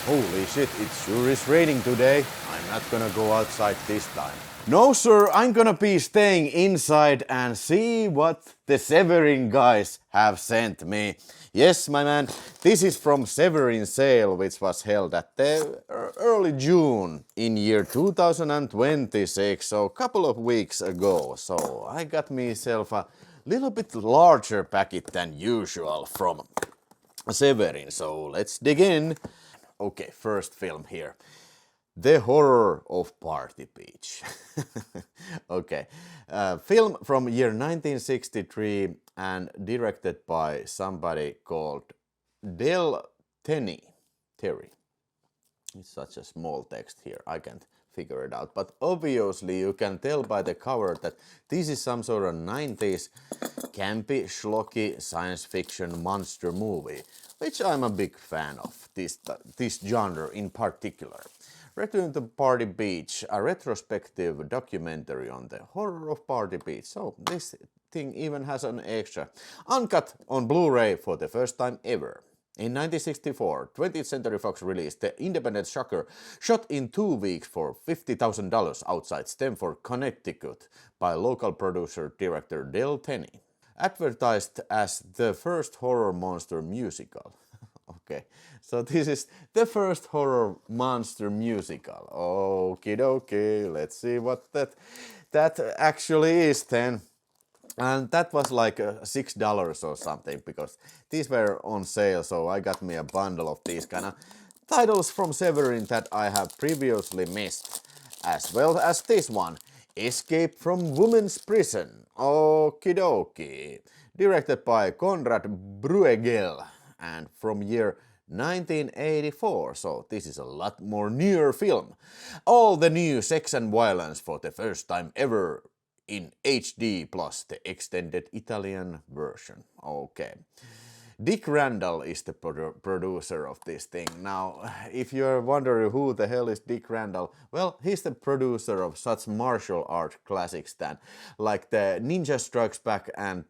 Holy shit, it sure is raining today. I'm not gonna go outside this time. No sir, I'm gonna be staying inside and see what the Severin guys have sent me. Yes, my man, this is from Severin sale which was held at the early June in year 2026, so a couple of weeks ago. So I got myself a little bit larger packet than usual from Severin, so let's dig in. Okay, first film here. The Horror of Party Beach. Okay, film from year 1963 and directed by somebody called Del Terry. It's such a small text here, I can't figure it out. But obviously you can tell by the cover that this is some sort of 90s campy, schlocky science fiction monster movie, which I'm a big fan of, this genre in particular. Return to Party Beach, a retrospective documentary on the horror of Party Beach. So this thing even has an extra. Uncut on Blu-ray for the first time ever. In 1964, 20th Century Fox released the independent shocker shot in 2 weeks for $50,000 outside Stamford, Connecticut by local producer-director Del Tenney. Advertised as the first horror monster musical. Okay, so this is the first horror monster musical. Okie dokie, let's see what that actually is then. And that was like $6 or something, because these were on sale, so I got me a bundle of these kind of titles from Severin that I have previously missed. As well as this one, Escape from Women's Prison. Okie dokie. Directed by Konrad Bruegel and from year 1984, so this is a lot more newer film. All the new sex and violence for the first time ever in HD plus the extended Italian version. Okay. Dick Randall is the producer of this thing. Now, if you're wondering who the hell is Dick Randall, well, he's the producer of such martial art classics then, like the Ninja Strikes Back and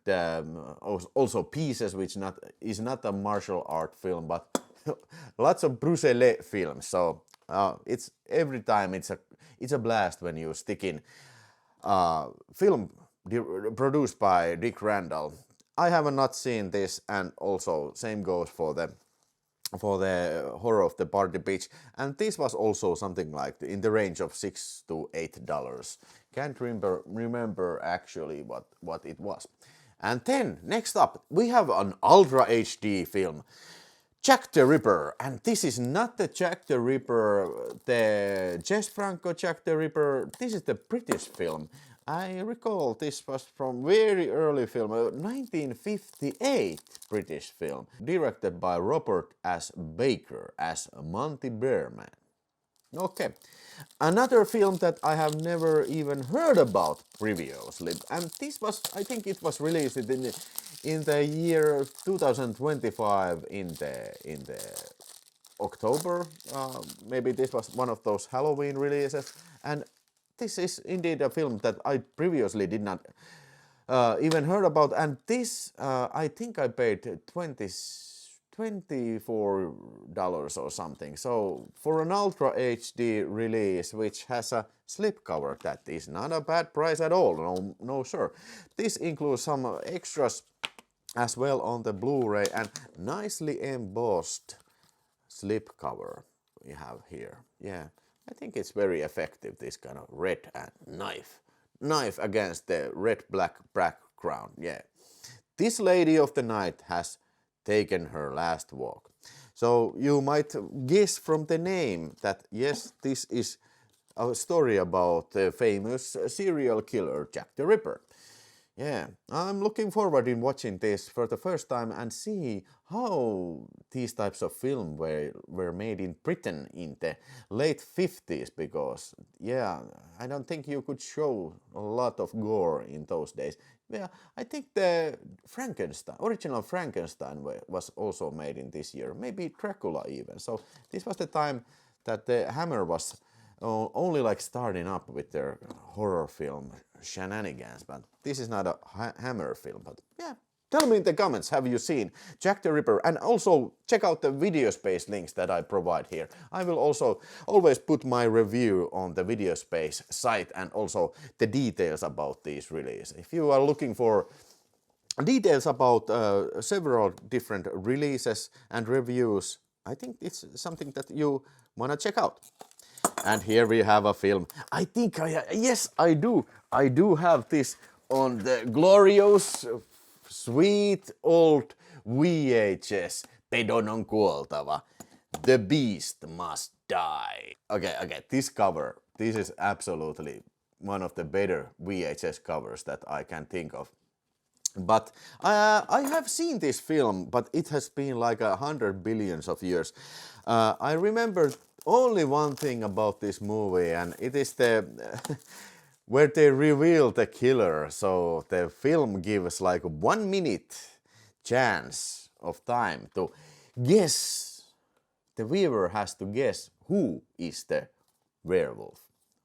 also Pieces, which is not a martial art film, but lots of Bruce Lee films. So it's every time it's a blast when you stick in film produced by Dick Randall. I have not seen this, and also same goes for the horror of the Party Beach, and this was also something like in the range of $6 to $8. Can't remember actually what it was. And then next up we have an Ultra HD film, Jack the Ripper, and this is not the Jack the Ripper, the Jess Franco Jack the Ripper, this is the British film. I recall this was from very early film, 1958 British film, directed by Robert S. Baker as Monty Bearman. Okay, another film that I have never even heard about previously, and this was, I think it was released in the year 2025 in the October. Maybe this was one of those Halloween releases, and this is indeed a film that I previously did not even heard about, and this I think I paid $24 or something. So for an Ultra HD release which has a slipcover, that is not a bad price at all. No sir. This includes some extras as well on the Blu-ray and nicely embossed slipcover we have here. Yeah, I think it's very effective, this kind of red and knife against the red-black background. Yeah, this lady of the night has taken her last walk. So you might guess from the name that yes, this is a story about the famous serial killer Jack the Ripper. Yeah, I'm looking forward in watching this for the first time and see how these types of films were made in Britain in the late 50s, because yeah, I don't think you could show a lot of gore in those days. Yeah, I think the original Frankenstein was also made in this year, maybe Dracula even. So this was the time that the Hammer was only like starting up with their horror film shenanigans, but this is not a Hammer film, but yeah, Tell me in the comments, have you seen Jack the Ripper? And also check out the VideoSpace links that I provide here. I will also always put my review on the VideoSpace site and also the details about these releases. If you are looking for details about several different releases and reviews, I think it's something that you want to check out. And here we have a film. I think yes, I do. I do have this on the glorious, sweet old VHS. Pedon on kuoltava. The Beast Must Die. Okay, this cover. This is absolutely one of the better VHS covers that I can think of. But I have seen this film, but it has been like 100 billions of years. I remember only one thing about this movie, and it is the where they reveal the killer. So the film gives like 1 minute chance of time to guess. The viewer has to guess who is the werewolf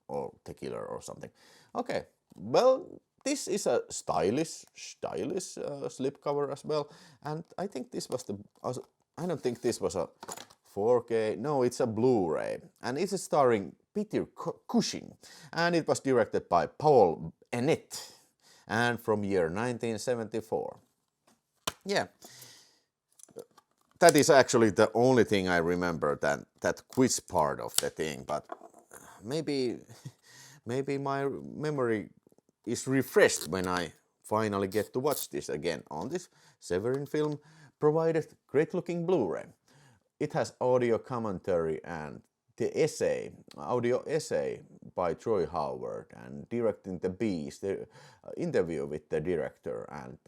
or the killer or something. Okay, well, this is a stylish slipcover as well, and I think this was I don't think this was a 4K. No, it's a Blu-ray, and it's starring Peter Cushing, and it was directed by Paul Ennett, and from year 1974. Yeah, that is actually the only thing I remember, that quiz part of the thing, but maybe my memory is refreshed when I finally get to watch this again on this Severin Film provided great looking Blu-ray. It has audio commentary and the audio essay by Troy Howard, and directing the Beast, the interview with the director, and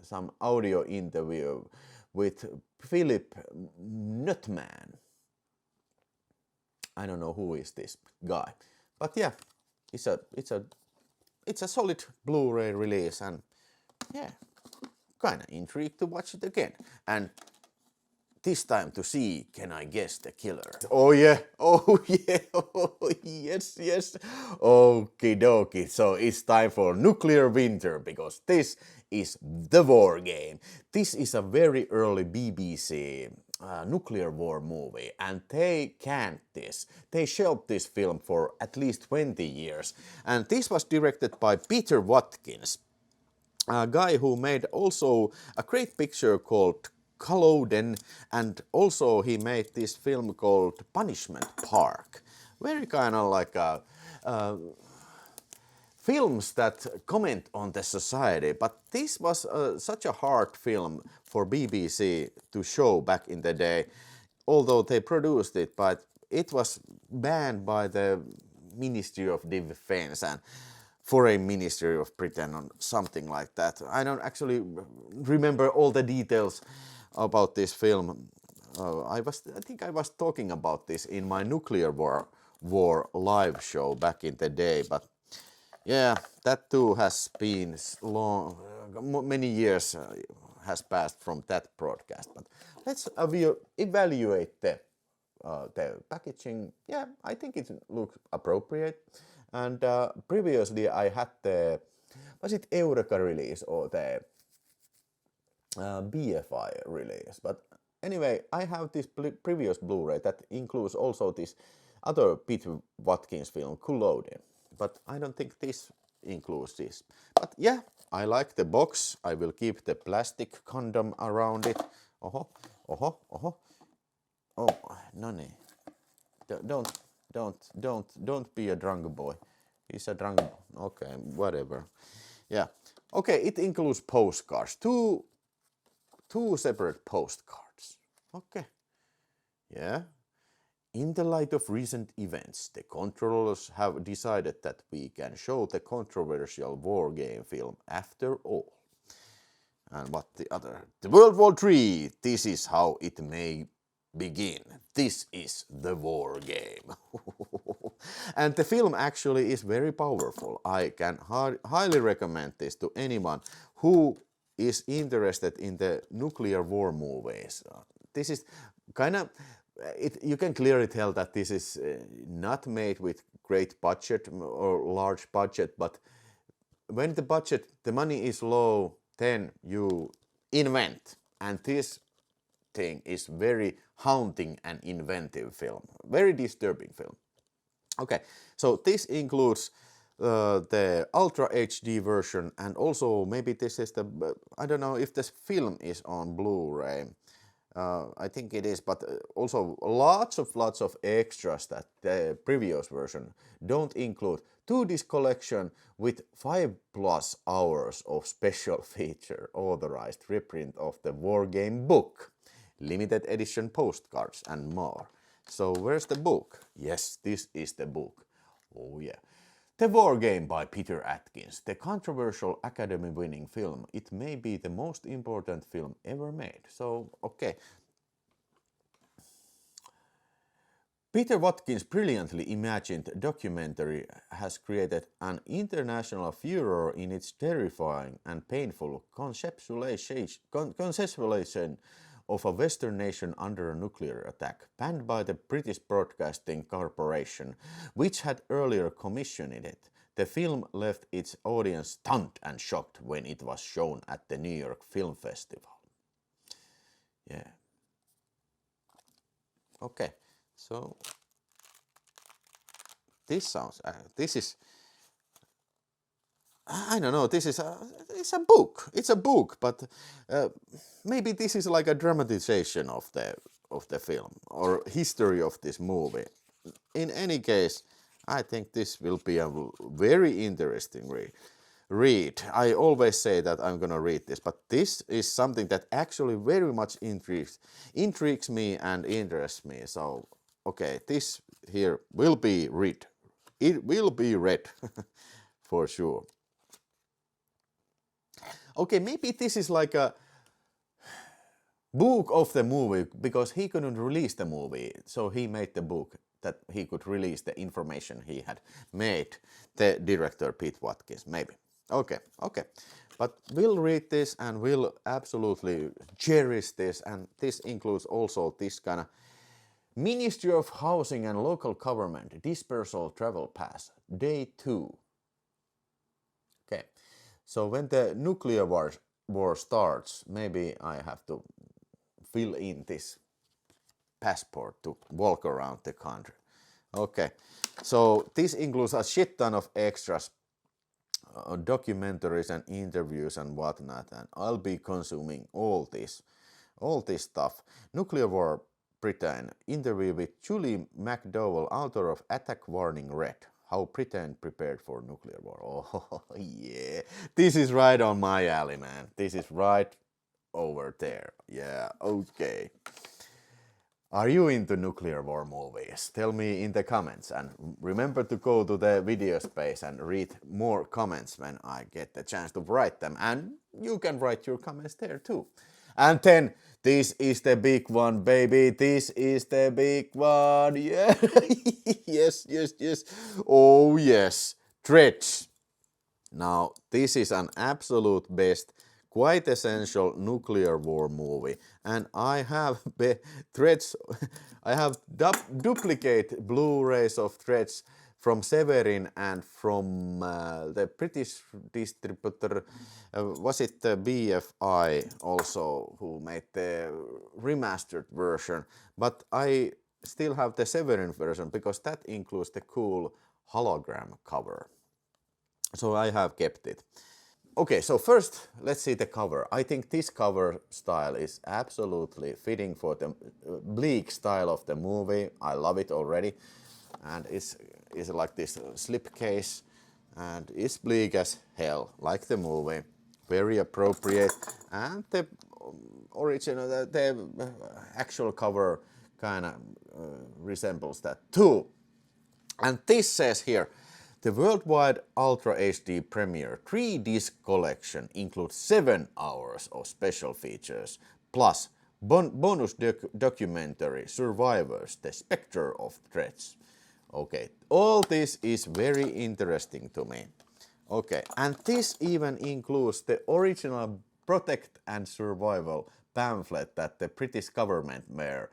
some audio interview with Philip Nutman. I don't know who is this guy, but yeah, it's a solid Blu-ray release, and yeah, kinda intrigued to watch it again. And this time to see, can I guess the killer? Oh yeah, oh yes. Okie dokie, so it's time for Nuclear Winter, because this is the war game. This is a very early BBC nuclear war movie, and they canned this. They shelved this film for at least 20 years. And this was directed by Peter Watkins, a guy who made also a great picture called Culloden, and also he made this film called Punishment Park. Very kind of like films that comment on the society, but this was such a hard film for BBC to show back in the day, although they produced it, but it was banned by the Ministry of Defense and Foreign Ministry of Britain or something like that. I don't actually remember all the details about this film. I think I was talking about this in my nuclear war live show back in the day, but yeah, that too has been long, many years has passed from that broadcast. But let's evaluate the packaging. Yeah, I think it looks appropriate. And previously I had was it Eureka release or the BFI release? But anyway, I have this previous Blu-ray that includes also this other Peter Watkins film, Culloden. But I don't think this includes this. But yeah, I like the box. I will keep the plastic condom around it. Oh, no. Don't be a drunk boy. He's a drunk. Okay, whatever. Yeah. Okay, it includes postcards. Two separate postcards. Okay. Yeah. In the light of recent events, the controllers have decided that we can show the controversial war game film after all. And what the other? The World War III. This is how it may begin. This is the war game. And the film actually is very powerful. I can highly recommend this to anyone who is interested in the nuclear war movies. This is kind of, you can clearly tell that this is not made with great budget or large budget, but when the money is low, then you invent. And this thing is very haunting and inventive film. Very disturbing film. Okay, so this includes the Ultra HD version, and also maybe this is the, I don't know if this film is on Blu-ray. I think it is, but also lots of extras that the previous version don't include. 2-disc collection with 5+ hours of special feature authorized reprint of the Wargame book, limited edition postcards and more. So where's the book? Yes, this is the book. Oh yeah. The Wargame by Peter Atkins, the controversial Academy-winning film. It may be the most important film ever made. So, okay. Peter Watkins' brilliantly imagined documentary has created an international furor in its terrifying and painful conceptualization of a Western nation under a nuclear attack, panned by the British Broadcasting Corporation, which had earlier commissioned it. The film left its audience stunned and shocked when it was shown at the New York Film Festival. Yeah. Okay, so this sounds, this is, I don't know, this is it's a book. It's a book, but maybe this is like a dramatization of the film or history of this movie. In any case, I think this will be a very interesting read. I always say that I'm gonna read this, but this is something that actually very much intrigues me and interests me. So, okay, this here will be read. It will be read for sure. Okay, maybe this is like a book of the movie, because he couldn't release the movie, so he made the book that he could release the information he had made, the director Pete Watkins, maybe. Okay, okay. But we'll read this and we'll absolutely cherish this, and this includes also this kind of Ministry of Housing and Local Government Dispersal Travel Pass, Day 2. Okay, so when the nuclear war starts, maybe I have to fill in this passport to walk around the country. Okay, so this includes a shit ton of extras, documentaries and interviews and whatnot, and I'll be consuming all this stuff. Nuclear War Britain, interview with Julie McDowell, author of Attack Warning Red, How Britain Prepared for Nuclear War. Oh yeah, this is right on my alley, man. This is right over there. Yeah, okay. Are you into nuclear war movies? Tell me in the comments, and remember to go to the video space and read more comments when I get the chance to write them, and you can write your comments there too. And then this is the big one, baby. This is the big one. Yeah. Yes, yes, yes. Oh yes. Dredge. Now, this is an absolute best, quite essential nuclear war movie, and I have threads. I have duplicate Blu-rays of threads from Severin and from the British distributor. Was it the BFI also who made the remastered version? But I still have the Severin version because that includes the cool hologram cover. So I have kept it. Okay, so first let's see the cover. I think this cover style is absolutely fitting for the bleak style of the movie. I love it already. And it's like this slipcase, and it's bleak as hell, like the movie. Very appropriate. And the original, the actual cover kind of resembles that too. And this says here, the worldwide Ultra HD premiere 3-disc collection includes 7 hours of special features, plus bonus documentary Survivors, the Spectre of Threats. Okay, all this is very interesting to me. Okay, and this even includes the original Protect and Survival pamphlet that the British government were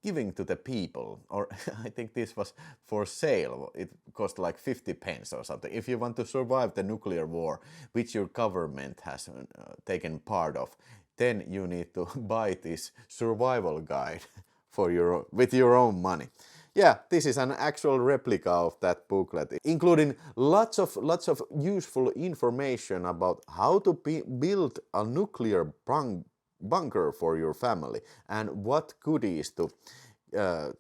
giving to the people, or I think this was for sale. It cost like 50 pence or something. If you want to survive the nuclear war, which your government has taken part of, then you need to buy this survival guide with your own money. Yeah, this is an actual replica of that booklet, including lots of useful information about how to build a nuclear bunker for your family and what goodies to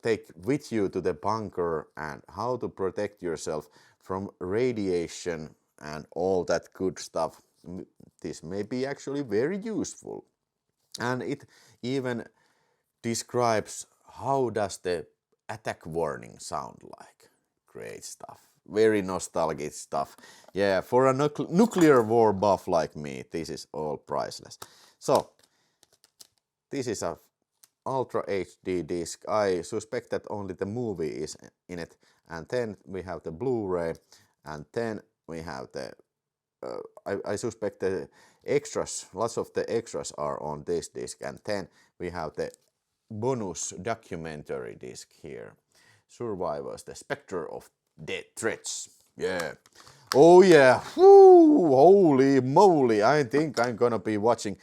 take with you to the bunker and how to protect yourself from radiation and all that good stuff. This may be actually very useful. And it even describes how does the attack warning sound like. Great stuff. Very nostalgic stuff. Yeah, for a nuclear war buff like me, this is all priceless. So, this is a Ultra HD disc. I suspect that only the movie is in it. And then we have the Blu-ray. And then we have the... I suspect the extras, lots of the extras are on this disc. And then we have the bonus documentary disc here. Survivors, the Spectre of Dead Threats. Yeah. Oh yeah. Woo, holy moly. I think I'm gonna be watching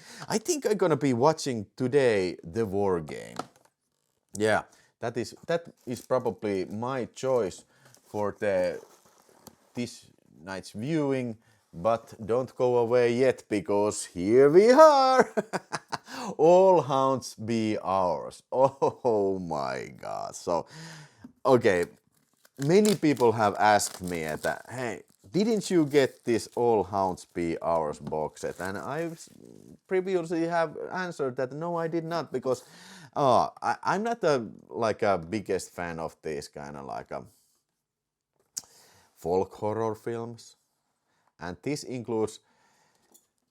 today the War Game. Yeah, that is probably my choice for this night's viewing. But don't go away yet, because here we are! All hounds be ours. Oh my god. So, okay, many people have asked me that, hey, didn't you get this All Hounds Be Ours box set? And I've previously have answered that no, I did not, because I'm not a biggest fan of this kind of like folk horror films. And this includes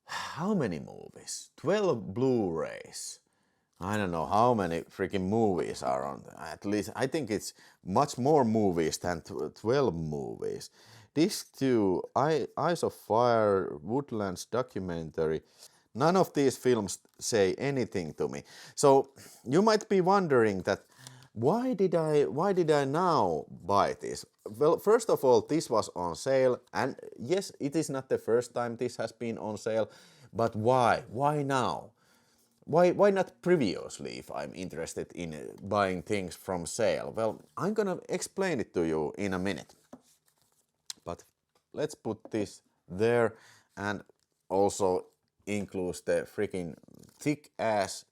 how many movies? 12 Blu-rays. I don't know how many freaking movies are on. At least I think it's much more movies than 12 movies. Disc 2, Eyes of Fire, Woodlands documentary. None of these films say anything to me. So you might be wondering that why did I now buy this? Well, first of all, this was on sale, and yes, it is not the first time this has been on sale, but why? Why now? Why not previously if I'm interested in buying things from sale? Well, I'm gonna explain it to you in a minute. But let's put this there, and also includes the freaking thick ass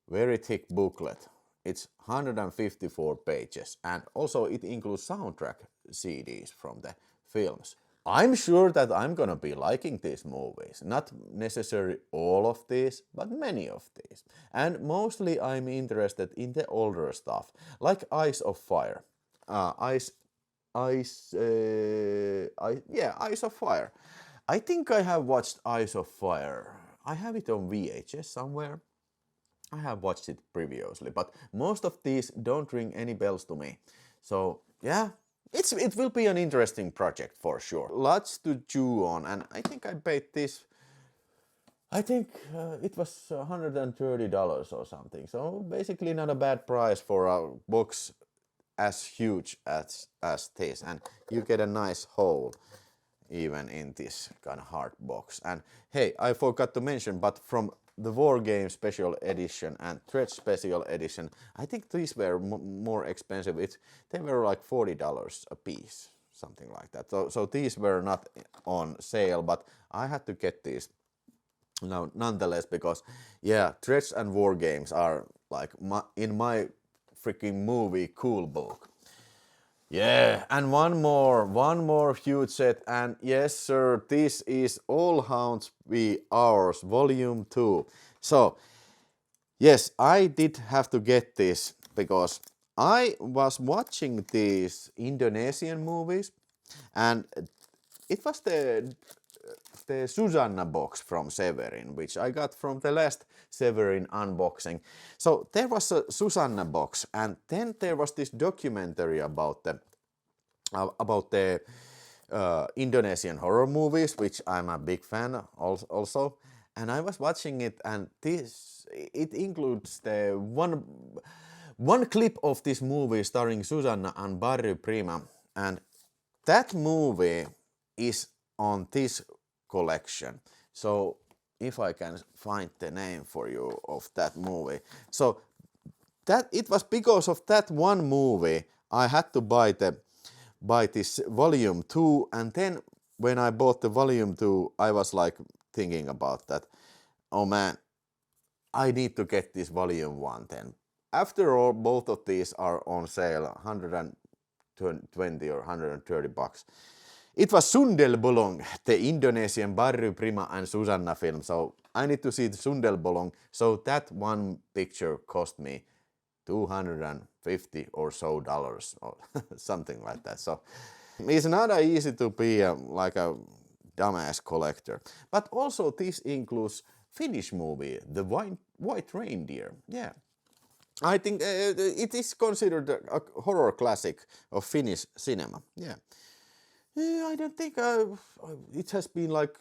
very thick booklet. It's 154 pages, and also it includes soundtrack CDs from the films. I'm sure that I'm gonna be liking these movies. Not necessarily all of these, but many of these. And mostly I'm interested in the older stuff, like Eyes of Fire. Eyes of Fire. I think I have watched Eyes of Fire. I have it on VHS somewhere. I have watched it previously, but most of these don't ring any bells to me. So yeah, it will be an interesting project for sure. Lots to chew on, and I think I paid this. I think it was $130 or something. So basically not a bad price for a box as huge as this, and you get a nice hole even in this kind of hard box. And hey, I forgot to mention, but from the War Game Special Edition and Threat Special Edition, I think these were more expensive. They were like $40 a piece, something like that. So these were not on sale, but I had to get these now nonetheless, because yeah, Threats and War Games are like in my freaking movie cool book. Yeah, and one more huge set, and yes sir, this is All Hounds Be Ours Volume 2. So, yes, I did have to get this because I was watching these Indonesian movies, and it was the Susanna box from Severin, which I got from the last Severin unboxing. So there was a Susanna box, and then there was this documentary about the Indonesian horror movies, which I'm a big fan also. and I was watching it, and it includes the one clip of this movie starring Susanna and Barry Prima, and that movie is on this collection. So if I can find the name for you of that movie. So that it was because of that one movie I had to buy this volume 2, and then when I bought the volume 2 I was like thinking about that, oh man, I need to get this volume 1 then. After all, both of these are on sale, 120 or 130 bucks. It was Sundelbolong, the Indonesian Barry Prima and Susanna film, so I need to see the Sundelbolong, so that one picture cost me $250 or so or something like that. So it's not easy to be like a dumbass collector. But also this includes Finnish movie, The White Reindeer. Yeah, I think it is considered a horror classic of Finnish cinema. Yeah. I don't think it has been like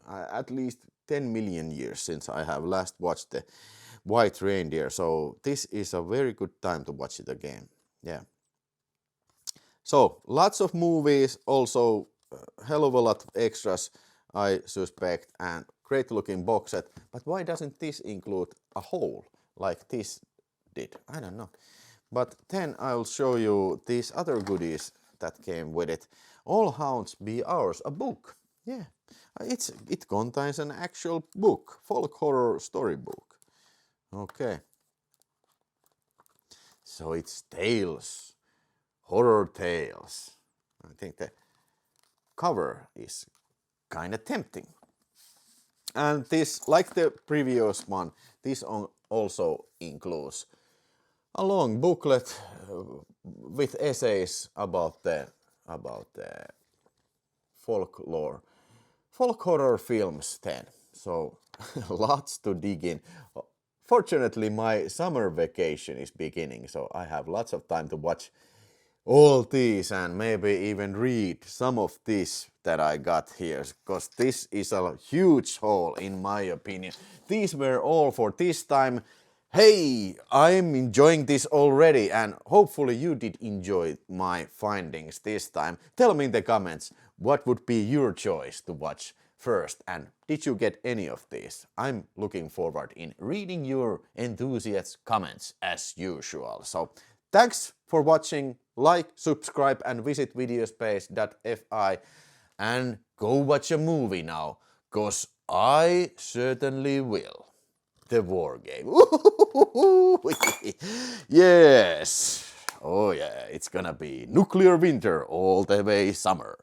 at least 10 million years since I have last watched the White Reindeer, so this is a very good time to watch it again. Yeah. So lots of movies, also hell of a lot of extras, I suspect, and great looking box set. But why doesn't this include a haul like this did? I don't know. But then I'll show you these other goodies that came with it. All Hounds Be Ours, a book. Yeah, it contains an actual book, folk horror storybook. Okay. So it's tales, horror tales. I think the cover is kind of tempting. And this, like the previous one, this also includes a long booklet with essays about the folklore, folk horror films then. So lots to dig in. Fortunately, my summer vacation is beginning, so I have lots of time to watch all these and maybe even read some of this that I got here, because this is a huge haul in my opinion. These were all for this time. Hey, I'm enjoying this already, and hopefully you did enjoy my findings this time. Tell me in the comments what would be your choice to watch first, and did you get any of these? I'm looking forward in reading your enthusiast comments as usual. So thanks for watching, like, subscribe and visit videospace.fi and go watch a movie now, cause I certainly will. The war game. Yes. Oh yeah, it's gonna be nuclear winter all the way summer.